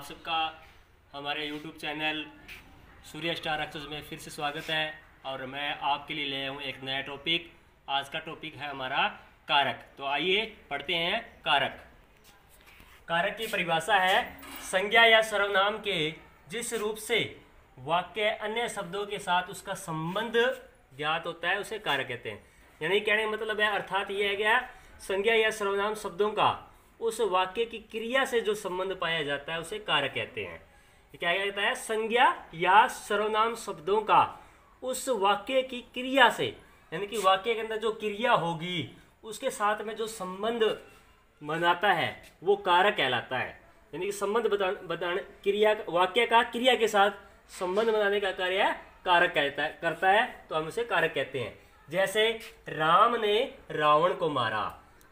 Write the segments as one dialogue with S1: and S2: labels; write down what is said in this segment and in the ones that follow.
S1: आप सबका हमारे YouTube चैनल सूर्य स्टार एक्सेस में फिर से स्वागत है। और मैं आपके लिए ले आया हूँ एक नया टॉपिक। आज का टॉपिक है हमारा कारक। तो आइए पढ़ते हैं कारक। कारक की परिभाषा है संज्ञा या सर्वनाम के जिस रूप से वाक्य अन्य शब्दों के साथ उसका संबंध ज्ञात होता है उसे कारक कहते हैं। यानी कहने का मतलब है, अर्थात ये है क्या, संज्ञा या सर्वनाम शब्दों का उस वाक्य की क्रिया से जो संबंध पाया जाता है उसे कारक कहते हैं। ये क्या कहता है, संज्ञा या सर्वनाम शब्दों का उस वाक्य की क्रिया से, यानी कि वाक्य के अंदर जो क्रिया होगी उसके साथ में जो संबंध बनाता है वो कारक कहलाता है। यानी कि संबंध बताने क्रिया, वाक्य का क्रिया के साथ संबंध बनाने का कार्य कारक करता है तो हम उसे कारक कहते हैं। जैसे राम ने रावण को मारा,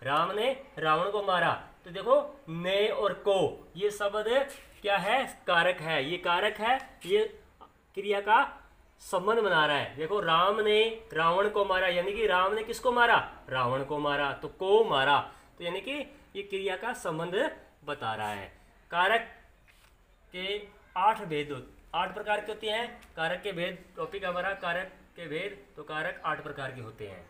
S1: राम ने रावण को मारा, तो देखो ने और को ये शब्द क्या है, कारक है। ये कारक है, ये क्रिया का संबंध बना रहा है। देखो राम ने रावण को मारा, यानी कि राम ने किसको मारा, रावण को मारा, तो को मारा, तो यानी कि ये क्रिया का संबंध बता रहा है। कारक के 8 प्रकार के होते हैं। कारक के भेद टॉपिक हमारा, कारक के भेद। तो कारक 8 प्रकार के होते हैं।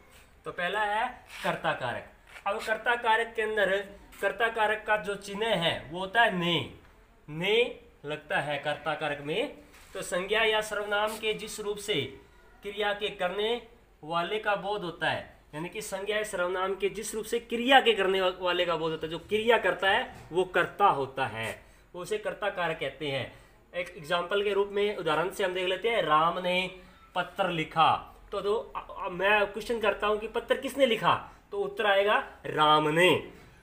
S1: तो पहला है कर्ता कारक। अब कर्ता कारक के अंदर कर्ता कारक का जो चिन्ह है वो होता है ने लगता है कर्ता कारक में। तो संज्ञा या सर्वनाम के जिस रूप से क्रिया के करने वाले का बोध होता है, यानी कि संज्ञा या सर्वनाम के जिस रूप से क्रिया के करने वाले का बोध होता है, जो क्रिया करता है वो कर्ता होता है, वो उसे कर्ता कारक कहते हैं। एक एग्जाम्पल के रूप में उदाहरण से हम देख लेते हैं, राम ने पत्र लिखा। तो मैं क्वेश्चन करता हूं कि पत्र किसने लिखा, तो उत्तर आएगा राम ने।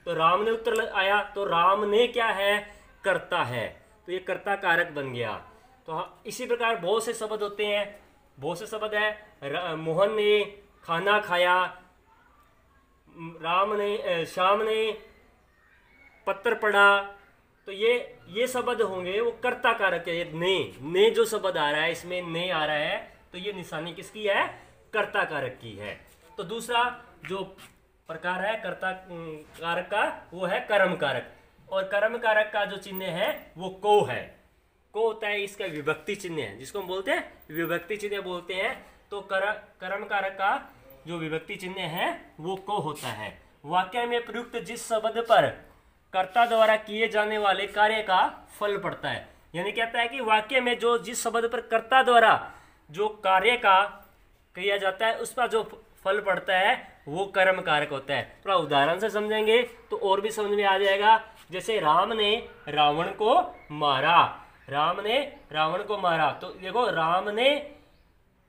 S1: तो राम ने उत्तर आया, तो राम ने क्या है, कर्ता है, तो ये कर्ता कारक बन गया। तो इसी प्रकार बहुत से शब्द होते हैं, बहुत से शब्द है। मोहन ने खाना खाया, श्याम ने पत्र पढ़ा, तो ये शब्द होंगे वो कर्ता कारक है। ने जो शब्द आ रहा है, इसमें ने आ रहा है, तो ये निशानी किसकी है, कर्ता कारक की है। तो दूसरा जो प्रकार है कर्ता कारक का वो है कर्म कारक। और कर्म कारक का जो चिन्ह है वो को है। को होता है इसका विभक्ति चिन्ह है, जिसको हम बोलते हैं विभक्ति चिन्ह बोलते हैं। तो कर्म कारक का जो विभक्ति चिन्ह है वो को होता है। वाक्य में प्रयुक्त जिस शब्द पर कर्ता द्वारा किए जाने वाले कार्य का फल पड़ता है, यानी कहता है कि वाक्य में जो जिस शब्द पर कर्ता द्वारा जो कार्य का किया जाता है उसका जो फल पड़ता है वो कर्म कारक होता है। थोड़ा उदाहरण से समझेंगे तो और भी समझ में आ जाएगा। जैसे राम ने रावण को मारा, राम ने रावण को मारा, तो देखो राम ने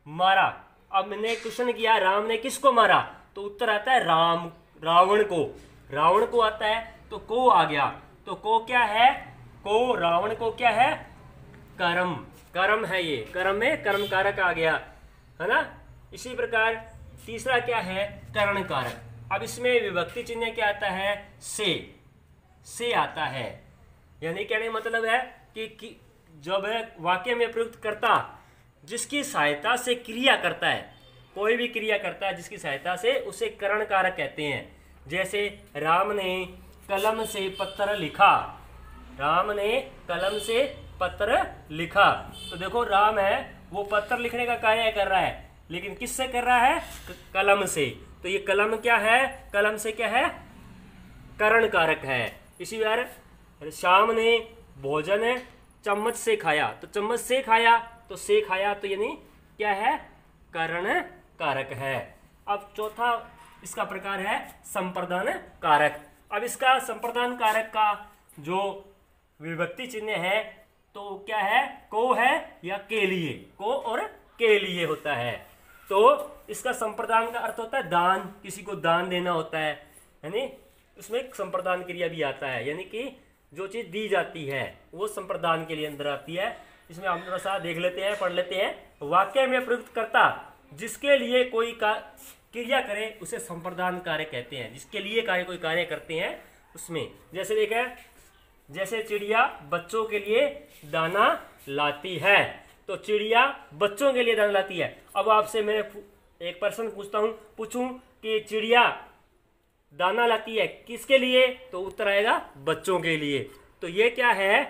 S1: मारा। अब मैंने क्वेश्चन किया राम ने किसको मारा, तो उत्तर आता है रावण को, रावण को आता है, तो को आ गया। तो को क्या है, को रावण को क्या है, कर्म है। ये कर्म में कर्म कारक आ गया, है ना। इसी प्रकार तीसरा क्या है, करण कारक। अब इसमें विभक्ति चिन्ह क्या आता है, से आता है। यानी कहने का मतलब है कि जब वाक्य में प्रयुक्त कर्ता जिसकी सहायता से क्रिया करता है, कोई भी क्रिया करता है जिसकी सहायता से, उसे करण कारक कहते हैं। जैसे राम ने कलम से पत्र लिखा, राम ने कलम से पत्र लिखा, तो देखो राम है वो पत्र लिखने का कार्य कर रहा है, लेकिन किससे कर रहा है, कलम से। तो ये कलम क्या है, कलम से क्या है, करण कारक है। इसी प्रकार श्याम ने भोजन चम्मच से खाया, तो चम्मच से खाया, तो से खाया, तो यानी क्या है, करण कारक है। अब चौथा इसका प्रकार है संप्रदान कारक। अब इसका संप्रदान कारक का जो विभक्ति चिन्ह है तो क्या है, को है या के लिए, को और के लिए होता है। तो इसका संप्रदान का अर्थ होता है दान, किसी को दान देना होता है, यानी उसमें संप्रदान क्रिया भी आता है, यानी कि जो चीज़ दी जाती है वो संप्रदान के लिए अंदर आती है। इसमें हम थोड़ा सा देख लेते हैं, पढ़ लेते हैं। वाक्य में प्रयुक्त कर्ता जिसके लिए कोई क्रिया करे उसे संप्रदान कार्य कहते हैं। जिसके लिए कोई कार्य करते हैं उसमें, जैसे देखें, जैसे चिड़िया बच्चों के लिए दाना लाती है, तो चिड़िया बच्चों के लिए दाना लाती है। अब आपसे मैं एक प्रश्न पूछूं कि चिड़िया दाना लाती है किसके लिए, तो उत्तर आएगा बच्चों के लिए। तो ये क्या है,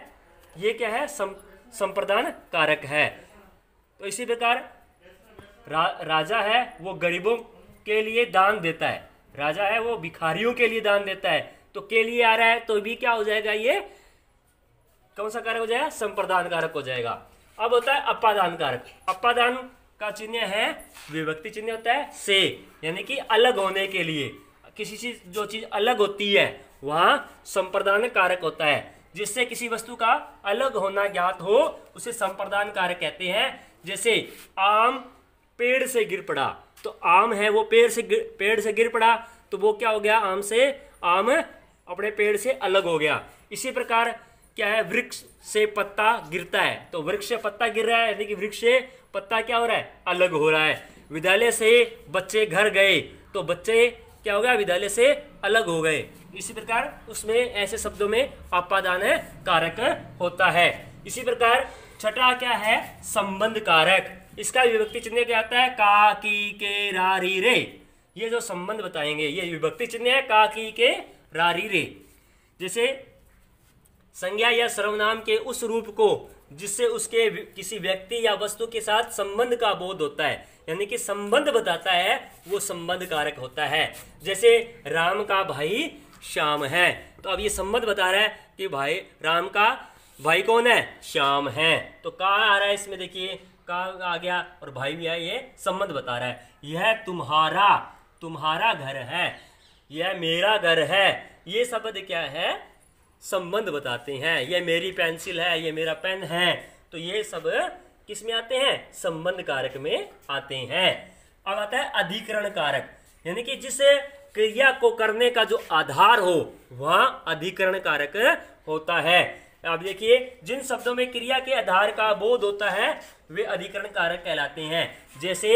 S1: ये क्या है, संप्रदान कारक है। तो इसी प्रकार राजा है वो गरीबों के लिए दान देता है, राजा है वो भिखारियों के लिए दान देता है, तो के लिए आ रहा है तो भी क्या हो जाएगा, ये कौन सा कारक हो जाएगा, संप्रदान कारक हो जाएगा। अब होता है अपादान कारक। अपादान का चिन्ह है, विभक्ति चिन्ह होता है से, यानी कि अलग होने के लिए, किसी चीज जो चीज अलग होती है वहां संप्रदान कारक होता है। जिससे किसी वस्तु का अलग होना ज्ञात हो उसे संप्रदान कारक कहते हैं। जैसे आम पेड़ से गिर पड़ा, तो आम है वो पेड़ से गिर पड़ा, तो वो क्या हो गया, आम अपने पेड़ से अलग हो गया। इसी प्रकार क्या है, वृक्ष से पत्ता गिरता है, तो वृक्ष से पत्ता गिर रहा है, यानी कि वृक्ष से पत्ता क्या हो रहा है, अलग हो रहा है। विद्यालय से बच्चे घर गए, तो बच्चे क्या हो गया, विद्यालय से अलग हो गए। इसी प्रकार उसमें ऐसे शब्दों में अपादान कारक होता है। इसी प्रकार छठा क्या है, संबंध कारक। इसका विभक्ति चिन्ह क्या आता है, का, की, के, रा, री, रे। ये जो संबंध बताएंगे ये विभक्ति चिन्ह है, का, की, के, रा, री, रे। जैसे संज्ञा या सर्वनाम के उस रूप को जिससे उसके किसी व्यक्ति या वस्तु के साथ संबंध का बोध होता है, यानी कि संबंध बताता है, वो संबंध कारक होता है। जैसे राम का भाई श्याम है, तो अब ये संबंध बता रहा है कि भाई राम का भाई कौन है, श्याम है। तो का आ रहा है इसमें, देखिए का आ गया और भाई भी है, ये संबंध बता रहा है। यह तुम्हारा घर है, यह मेरा घर है, ये शब्द क्या है, संबंध बताते हैं। यह मेरी पेंसिल है, यह मेरा पेन है, तो ये सब किस में आते हैं, संबंध कारक में आते हैं। अब आता है अधिकरण कारक, यानी कि जिस क्रिया को करने का जो आधार हो वह अधिकरण कारक होता है। अब देखिए जिन शब्दों में क्रिया के आधार का बोध होता है वे अधिकरण कारक कहलाते हैं। जैसे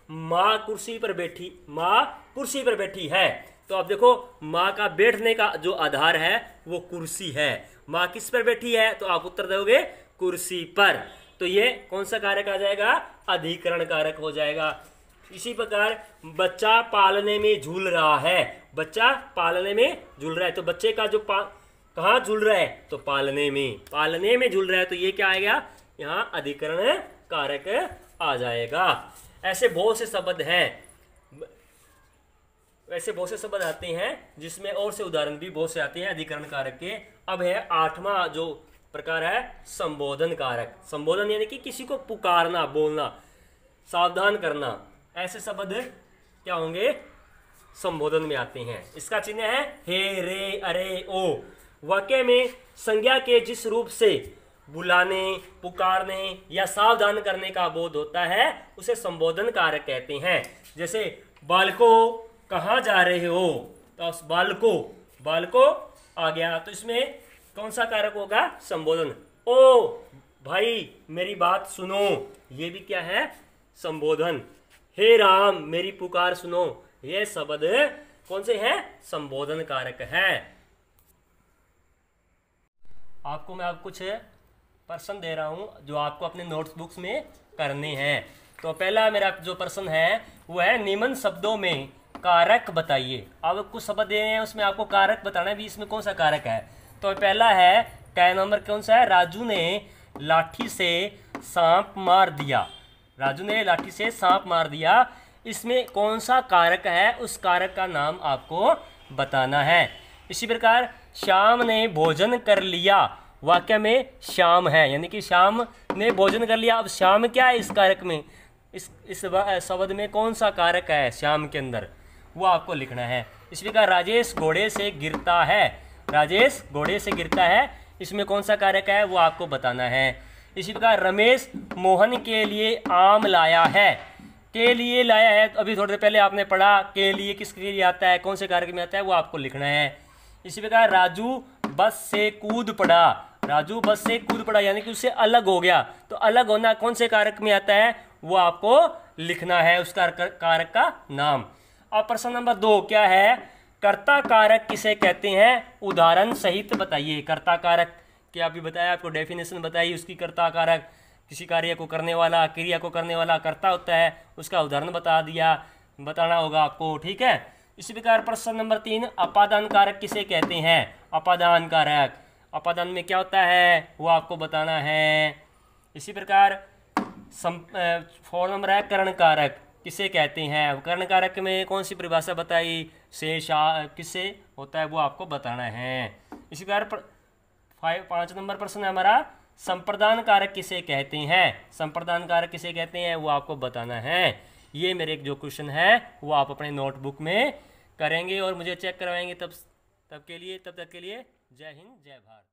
S1: माँ कुर्सी पर बैठी है, तो अब देखो माँ का बैठने का जो आधार है वो कुर्सी है। माँ किस पर बैठी है, तो आप उत्तर दोगे कुर्सी पर, तो ये कौन सा कारक आ जाएगा, अधिकरण कारक हो जाएगा। इसी प्रकार बच्चा पालने में झूल रहा है, तो बच्चे का जो कहाँ झूल रहा है, तो पालने में झूल रहा है, तो ये क्या आएगा, यहाँ अधिकरण कारक आ जाएगा। ऐसे बहुत से शब्द आते हैं जिसमें और से उदाहरण भी बहुत से आते हैं अधिकरण कारक के। अब है आठवां जो प्रकार है, संबोधन कारक। संबोधन यानी कि किसी को पुकारना, बोलना, सावधान करना, ऐसे शब्द क्या होंगे, संबोधन में आते हैं। इसका चिन्ह है हे, रे, अरे, ओ। वाक्य में संज्ञा के जिस रूप से बुलाने, पुकारने या सावधान करने का बोध होता है उसे संबोधन कारक कहते हैं। जैसे बालको कहाँ जा रहे हो, तो बालको आ गया, तो इसमें कौन सा कारक होगा, संबोधन। ओ भाई मेरी बात सुनो, ये भी क्या है, संबोधन। हे राम मेरी पुकार सुनो, ये शब्द कौन से हैं, संबोधन कारक है। आपको मैं अब कुछ प्रश्न दे रहा हूं जो आपको अपने नोटबुक्स में करने हैं। तो पहला मेरा जो प्रश्न है वो है, निम्न शब्दों में कारक बताइए। अब कुछ शब्द दे रहे हैं उसमें आपको कारक बताना है भी, इसमें कौन सा कारक है। तो पहला है, क नंबर कौन सा है, राजू ने लाठी से सांप मार दिया, इसमें कौन सा कारक है, उस कारक का नाम आपको बताना है। इसी प्रकार श्याम ने भोजन कर लिया, वाक्य में श्याम है, यानी कि श्याम ने भोजन कर लिया। अब श्याम क्या है इस कारक में, इस शब्द में कौन सा कारक है श्याम के अंदर, वो आपको लिखना है। इस प्रकार राजेश घोड़े से गिरता है, इसमें कौन सा कारक है वो आपको बताना है। इसी प्रकार रमेश मोहन के लिए आम लाया है, के लिए लाया है, तो अभी थोड़ी देर पहले आपने पढ़ा के लिए किसके लिए आता है, कौन से कारक में आता है, वो आपको लिखना है। इसी प्रकार राजू बस से कूद पड़ा, यानी कि उससे अलग हो गया, तो अलग होना कौन से कारक में आता है वो आपको लिखना है, उस कारक का नाम। अब प्रश्न नंबर 2 क्या है, कर्ता कारक किसे कहते हैं, उदाहरण सहित बताइए। कर्ता कारक क्या अभी बताया, आपको डेफिनेशन बताई उसकी। कर्ता कारक किसी कार्य को करने वाला, क्रिया को करने वाला कर्ता होता है, उसका उदाहरण बताना होगा आपको, ठीक है। इसी प्रकार प्रश्न नंबर 3, अपादान कारक किसे कहते हैं, अपादान कारक। अपादान में क्या होता है वो आपको बताना है। इसी प्रकार 4 नंबर है करण कारक किसे कहते हैं। करण कारक में कौन सी परिभाषा बताई, से किससे होता है वो आपको बताना है। इसी प्रकार 5 नंबर प्रश्न है हमारा, संप्रदान कारक किसे कहते हैं। संप्रदान कारक किसे कहते हैं वो आपको बताना है। ये मेरे जो क्वेश्चन है वो आप अपने नोटबुक में करेंगे और मुझे चेक करवाएंगे। तब तक के लिए जय हिंद जय भारत।